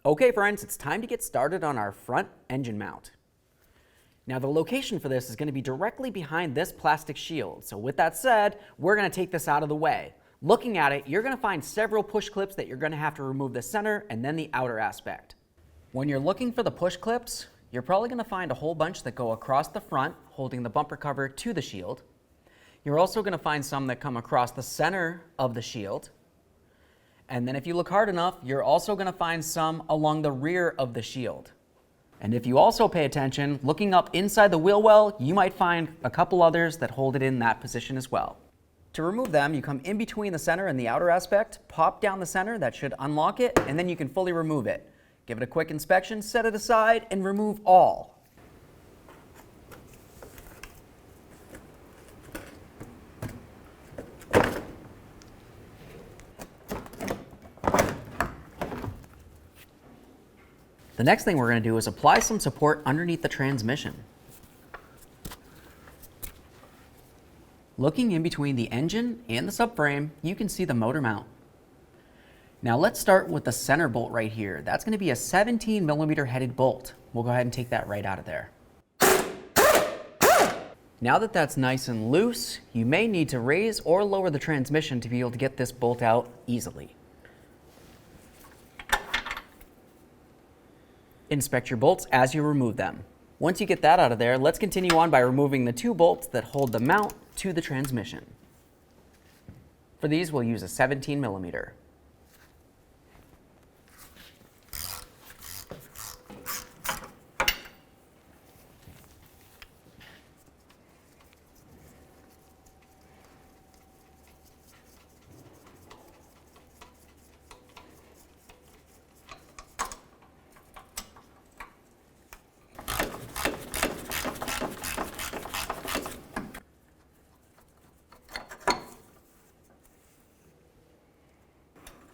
Okay friends, it's time to get started on our front engine mount. Now the location for this is going to be directly behind this plastic shield. So with that said, we're going to take this out of the way. Looking at it, you're going to find several push clips that you're going to have to remove the center and then the outer aspect. When you're looking for the push clips, you're probably going to find a whole bunch that go across the front, holding the bumper cover to the shield. You're also going to find some that come across the center of the shield. And then if you look hard enough, you're also going to find some along the rear of the shield. And if you also pay attention, looking up inside the wheel well, you might find a couple others that hold it in that position as well. To remove them, you come in between the center and the outer aspect, pop down the center, that should unlock it, and then you can fully remove it. Give it a quick inspection, set it aside, and remove all. The next thing we're going to do is apply some support underneath the transmission. Looking in between the engine and the subframe, you can see the motor mount. Now let's start with the center bolt right here. That's going to be a 17mm headed bolt. We'll go ahead and take that right out of there. Now that that's nice and loose, you may need to raise or lower the transmission to be able to get this bolt out easily. Inspect your bolts as you remove them. Once you get that out of there, let's continue on by removing the two bolts that hold the mount to the transmission. For these, we'll use a 17mm.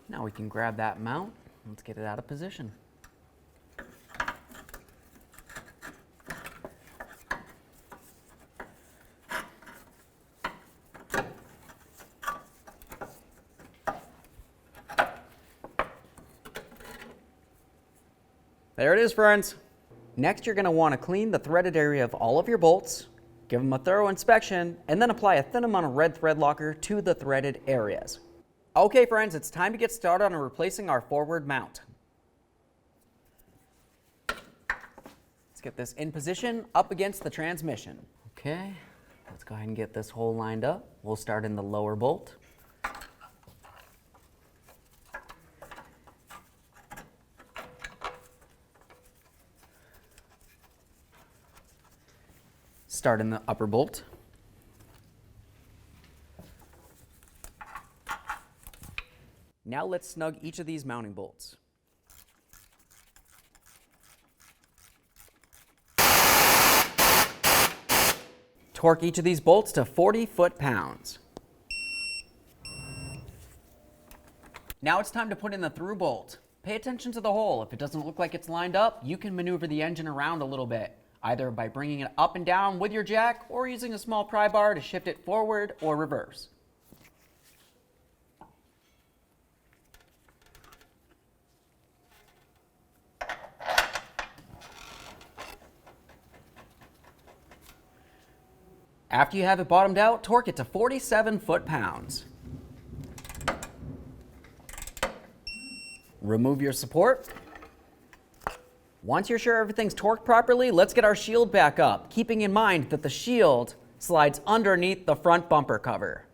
Now we can grab that mount. Let's get it out of position. There it is, friends. Next, you're going to want to clean the threaded area of all of your bolts, give them a thorough inspection, and then apply a thin amount of red thread locker to the threaded areas. Okay friends, it's time to get started on replacing our forward mount. Let's get this in position up against the transmission. Okay, let's go ahead and get this hole lined up. We'll start in the lower bolt. Start in the upper bolt. Now let's snug each of these mounting bolts. Torque each of these bolts to 40 foot-pounds. Now it's time to put in the through bolt. Pay attention to the hole. If it doesn't look like it's lined up, you can maneuver the engine around a little bit, either by bringing it up and down with your jack or using a small pry bar to shift it forward or reverse. After you have it bottomed out, torque it to 47 foot-pounds. Remove your support. Once you're sure everything's torqued properly, let's get our shield back up, keeping in mind that the shield slides underneath the front bumper cover.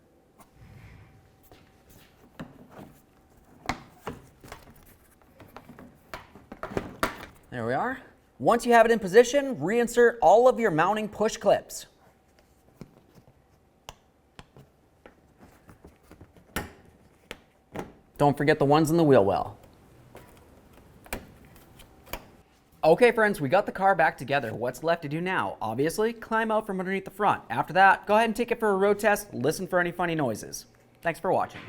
There we are. Once you have it in position, reinsert all of your mounting push clips. Don't forget the ones in the wheel well. Okay friends, we got the car back together. What's left to do now? Obviously, climb out from underneath the front. After that, go ahead and take it for a road test, listen for any funny noises. Thanks for watching.